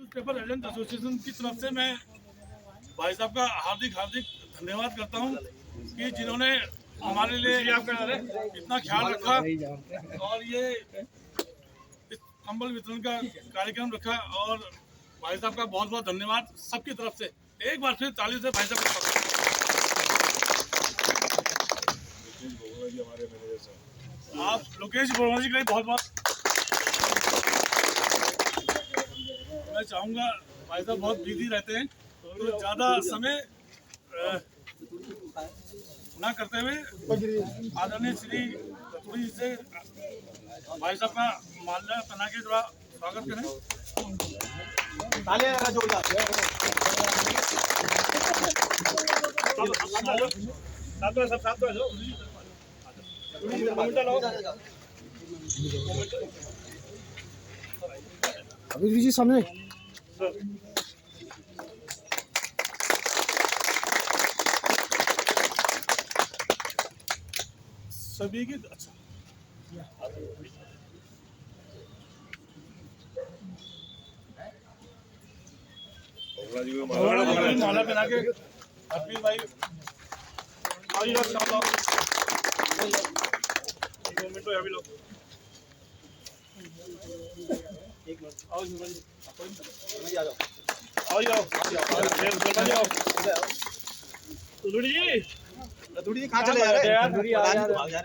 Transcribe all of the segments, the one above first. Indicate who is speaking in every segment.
Speaker 1: Newspaper agent association की तरफ से मैं भाई साहब का हार्दिक धन्यवाद करता हूं कि जिन्होंने हमारे लिए इतना ख्याल रखा और ये कंबल वितरण का कार्यक्रम रखा। और भाई साहब का बहुत बहुत धन्यवाद सबकी तरफ से। एक बार फिर ताली से भाई साहब का। आप लोकेश बोगला जी का बहुत बहुत मैं चाहूँगा, भाई साहब बहुत बिजी रहते हैं तो ज़्यादा समय ना करते हुए आदरणीय श्री रतूड़ी जी से भाई साहब का माल्या पहना के थोड़ा स्वागत करें।
Speaker 2: अभी जी सामने
Speaker 1: सभी की अच्छा माला पहना के अपनी भाई अभी लोग
Speaker 3: रतूड़ी जी कहाँ चले जा रहे हैं?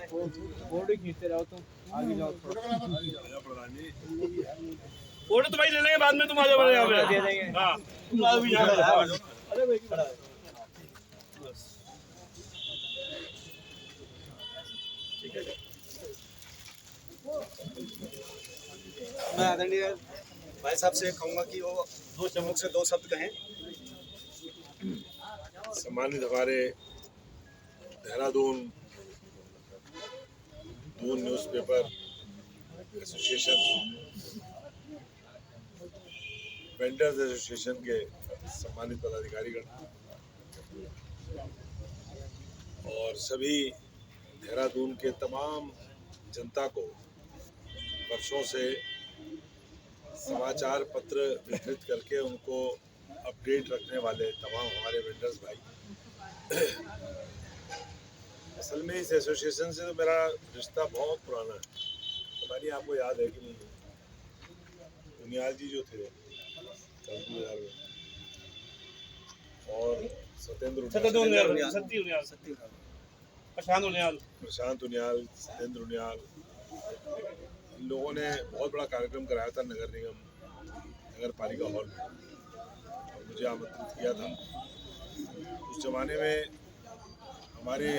Speaker 2: फोटो खींचते रहो तुम, आगे जाओ थोड़ा।
Speaker 1: फोटो तो भाई ले लेंगे बाद में, तुम आ जाओ यहाँ पे दे देंगे। हाँ तुम आओ भी यहाँ। अरे भाई ठीक है।
Speaker 3: मैं आदरणीय भाई साहब से कहूँगा कि वो दो चम्मच से दो शब्द कहें।
Speaker 4: सम्मानित हमारे Dehradun newspaper association, vendors association के सम्मानित पदाधिकारीगण और सभी देहरादून के तमाम जनता को वर्षों से समाचार पत्र वितरित करके उनको अपडेट रखने वाले तमाम हमारे वेंडर्स भाई। असल में इस एसोसिएशन से तो मेरा रिश्ता बहुत पुराना है। पता नहीं आपको याद है कि नहीं। उनियाल जी जो थे और प्रशांत उनियाल, सत्येंद्र उनियाल, इन लोगों ने बहुत बड़ा कार्यक्रम कराया था नगर पालिका हॉल में और मुझे आमंत्रित किया था। उस जमाने में हमारे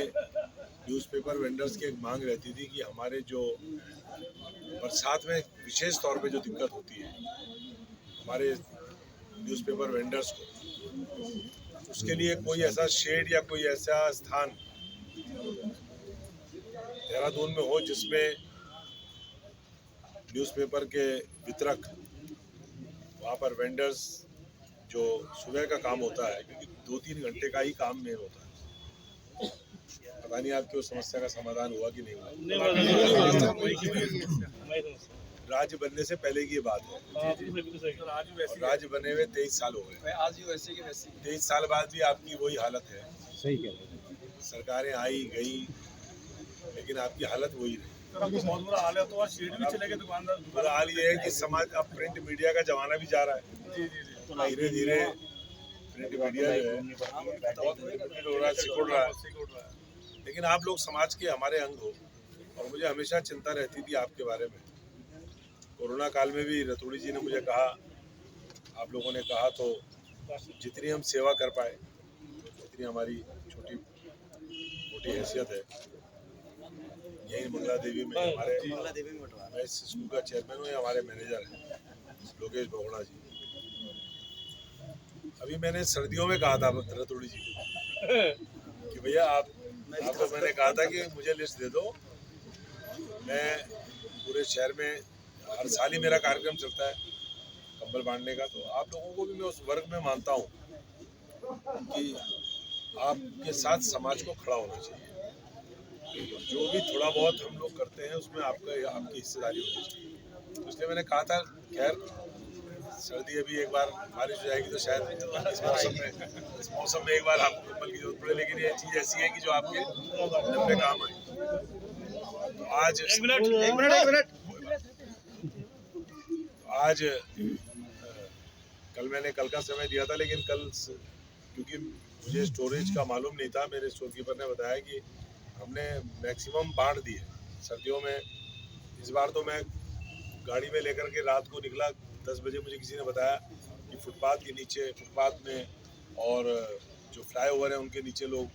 Speaker 4: न्यूज़पेपर वेंडर्स की एक मांग रहती थी कि हमारे जो बरसात में विशेष तौर पे जो दिक्कत होती है हमारे न्यूज़पेपर वेंडर्स को, उसके लिए कोई ऐसा शेड या कोई ऐसा स्थान देहरादून में हो जिसमें न्यूज़पेपर के वितरक वहाँ पर वेंडर्स जो सुबह का काम होता है, क्योंकि 2-3 घंटे का ही काम में होता है। पता नहीं आपकी उस समस्या का समाधान हुआ कि नहीं हुआ। राज्य बनने से पहले की ये बात है। राज्य बने हुए 23 साल हो गए। 23 साल बाद भी आपकी वही हालत है।
Speaker 2: सही कह रहे हैं।
Speaker 4: सरकारें आई गई लेकिन आपकी हालत वही रही।
Speaker 1: बहुत बुरा हाल है। तो शेड भी चले गए दुकानदार।
Speaker 4: बुरा हाल ये है कि समाज, अब प्रिंट मीडिया का जमाना भी जा रहा है। धीरे धीरे प्रिंट मीडिया जो है बहुत हो रहा है, सिकुड़ रहा है। लेकिन आप लोग समाज के हमारे अंग हो और मुझे हमेशा चिंता रहती थी आपके बारे में। कोरोना काल में भी रतूड़ी जी ने मुझे कहा, आप लोगों ने कहा, तो जितनी हम सेवा कर पाए, जितनी हमारी छोटी मोटी हैसियत है, यही मंगला देवी में हमारे, मैं इस स्कूल का चेयरमैन हूँ, हमारे मैनेजर हैं लोकेश बोगला जी। अभी मैंने सर्दियों में कहा था रतूड़ी जी कि भैया आपको मैंने कहा था कि मुझे लिस्ट दे दो, मैं पूरे शहर में हर साल ही मेरा कार्यक्रम चलता है कंबल बांटने का। तो आप लोगों को भी मैं उस वर्ग में मानता हूँ कि आपके साथ समाज को खड़ा होना चाहिए। जो भी थोड़ा बहुत हम लोग करते हैं उसमें आपकी हिस्सेदारी होनी चाहिए। तो इसलिए मैंने कहा था, खैर सर्दी अभी एक बार बारिश हो जाएगी तो शायद इस मौसम में एक बार आपको कंबल की जरूरत पड़े, लेकिन ये चीज़ ऐसी है कि जो आपके लंबे काम है। तो आज कल का समय दिया था, लेकिन कल क्योंकि मुझे स्टोरेज का मालूम नहीं था, मेरे स्टोर कीपर ने बताया कि हमने मैक्सिमम बांट दी है सर्दियों में। इस बार तो मैं गाड़ी में लेकर के रात को निकला 10 बजे, मुझे किसी ने बताया कि फुटपाथ के नीचे, फुटपाथ में और जो फ्लाईओवर है उनके नीचे लोग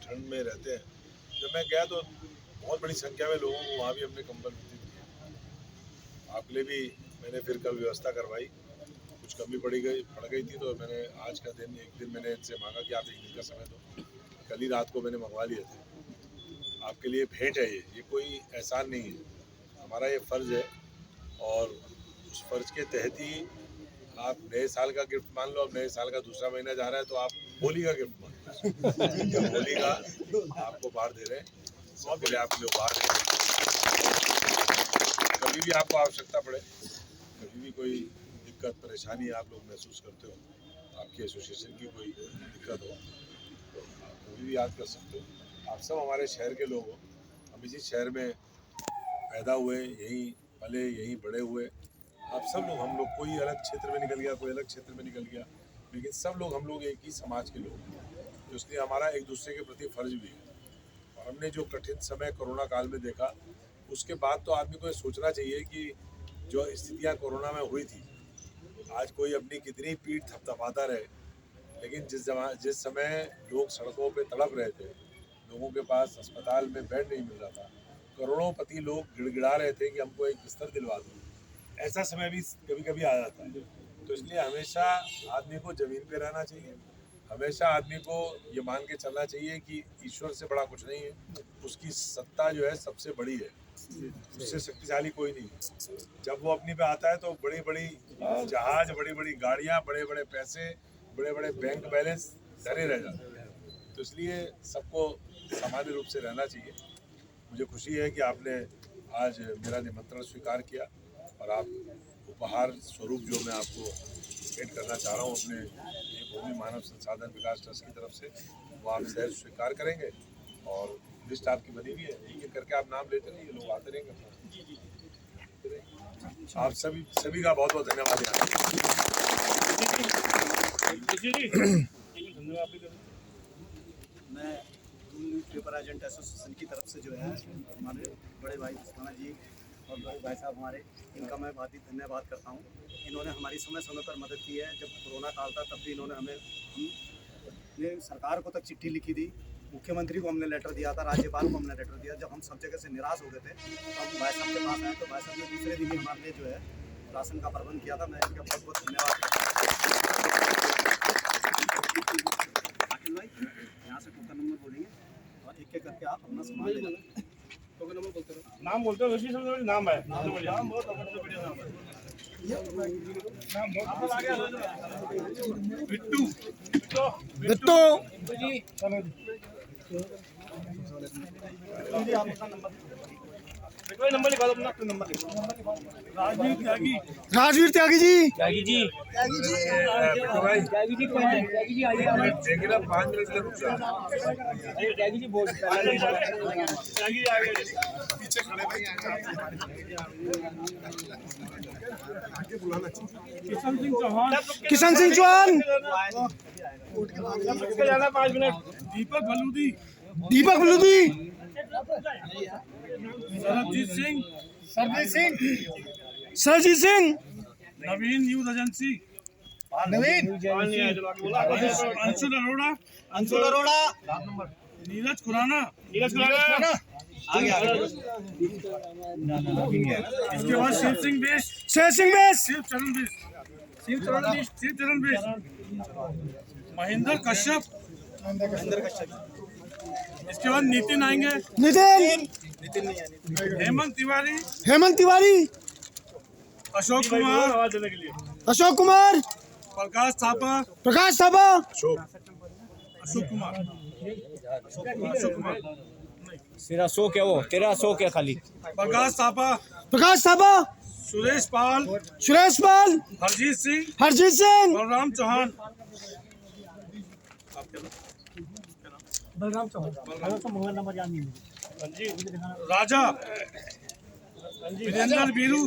Speaker 4: ठंड में रहते हैं। जब मैं गया तो बहुत बड़ी संख्या में लोगों को वहाँ भी हमने कंबल वितरित किए। आपके लिए भी मैंने फिर कल व्यवस्था करवाई, कुछ कमी पड़ गई थी, तो मैंने आज का दिन एक दिन मैंने इनसे मांगा कि आप एक दिन का समय दो। कल ही रात को मैंने मंगवा लिए थे। आपके लिए भेंट है, ये कोई एहसान नहीं है, हमारा ये फ़र्ज़ है और उस फ़र्ज़ के तहत ही आप नए साल का गिफ्ट मान लो। अब नए साल का दूसरा महीना जा रहा है तो आप होली का गिफ्ट मान लो। होली का आपको उपहार दे रहे हैं, सबके लिए आपके लिए उपहार दे रहे हैं। कभी भी आपको आवश्यकता पड़े, कभी भी कोई दिक्कत परेशानी आप लोग महसूस करते हो, आपकी एसोसिएशन की कोई दिक्कत हो तो आप कभी भी याद कर सकते हो। आप सब हमारे शहर के लोग हो, हम इसी शहर में पैदा हुए, यहीं पले, यहीं बड़े हुए। आप सब लोग, हम लोग, कोई अलग क्षेत्र में निकल गया, कोई अलग क्षेत्र में निकल गया, लेकिन सब लोग हम लोग एक ही समाज के लोग हैं। तो इसलिए हमारा एक दूसरे के प्रति फ़र्ज भी है। और हमने जो कठिन समय कोरोना काल में देखा, उसके बाद तो आदमी को ये सोचना चाहिए कि जो स्थितियाँ कोरोना में हुई थी, आज कोई अपनी कितनी पीठ थपथपाता रहे, लेकिन जिस समय लोग सड़कों पे तड़प रहे थे, लोगों के पास अस्पताल में बेड नहीं मिल रहा था, करोड़ोंपति लोग गिड़गिड़ा रहे थे कि हमको एक बिस्तर दिलवा दो, ऐसा समय भी कभी कभी आ जाता है। तो इसलिए हमेशा आदमी को ज़मीन पे रहना चाहिए, हमेशा आदमी को ये मान के चलना चाहिए कि ईश्वर से बड़ा कुछ नहीं है, उसकी सत्ता जो है सबसे बड़ी है, उससे शक्तिशाली कोई नहीं है। जब वो अपनी पे आता है तो बड़ी बड़ी जहाज, बड़ी बड़ी गाड़ियाँ, बड़े बड़े पैसे, बड़े बड़े बैंक बैलेंस धरे रह जाते हैं। तो इसलिए सबको सामान्य रूप से रहना चाहिए। मुझे खुशी है कि आपने आज मेरा निमंत्रण स्वीकार किया और आप उपहार स्वरूप जो मैं आपको भेंट करना चाह रहा हूँ अपने ये भूमि मानव संसाधन विकास ट्रस्ट की तरफ से, वो आप सहज स्वीकार करेंगे। और लिस्ट आपकी बनी हुई है, एक एक करके आप नाम लेते रहिए, लोग आते रहेंगे। आप सभी का बहुत बहुत धन्यवाद।
Speaker 3: मैं पेपर एजेंट एसोसिएशन की तरफ से जो है हमारे बड़े भाई उस्माना जी और बड़े भाई साहब हमारे, इनका मैं बहुत ही धन्यवाद करता हूँ। इन्होंने हमारी समय समय पर मदद की है। जब कोरोना काल था तब भी इन्होंने हमने सरकार को तक चिट्ठी लिखी थी, मुख्यमंत्री को हमने लेटर दिया था, राज्यपाल को हमने लेटर दिया। जब हम सब जगह से निराश हो गए थे तो हम भाई साहब के पास आए, तो भाई साहब ने दूसरे दिन ही हमारे लिए जो है राशन का प्रबंध किया था। मैं इनका बहुत बहुत धन्यवाद करता हूँ। भाई यहाँ से टोकन नंबर बोलेंगे और एक एक करके आप अपना सामान ले लेना। टोकन नंबर बोलते रहो,
Speaker 1: नाम बोलते हो, नाम है,
Speaker 3: नाम बहुत बढ़िया नाम है।
Speaker 1: बिट्टू
Speaker 2: बिट्टू
Speaker 3: जी आप अपना
Speaker 1: नंबर लिखा दो, अपना नंबर लिखो। राजवीर त्यागी,
Speaker 2: राजवीर त्यागी जी,
Speaker 4: त्यागी जी देखिए ना, 5 मिनट से रुक जाओ।
Speaker 1: त्यागी आ गए
Speaker 3: पीछे खड़े भाई, आगे बुलाना चाहिए।
Speaker 1: किशन सिंह चौहान,
Speaker 2: किशन सिंह चौहान,
Speaker 1: जाना 5 मिनट। दीपक बलूदी,
Speaker 2: दीपक बलूदी, सरजीत सिंह,
Speaker 1: नवीन न्यूज एजेंसी, अंशुल अरोड़ा, नीरज खुराना, इसके बाद शिव सिंह बेस, शिव चरण बेस, महेंद्र कश्यप, इसके बाद नितिन आएंगे, हेमंत तिवारी, अशोक कुमार, प्रकाश थापा, अशोक कुमार
Speaker 2: तेरा शो क्या, वो तेरा शो क्या खाली,
Speaker 1: प्रकाश थापा, सुरेश पाल,
Speaker 5: हरजीत सिंह,
Speaker 1: बलराम चौहान, राजा, वीरेंद्र बीरू,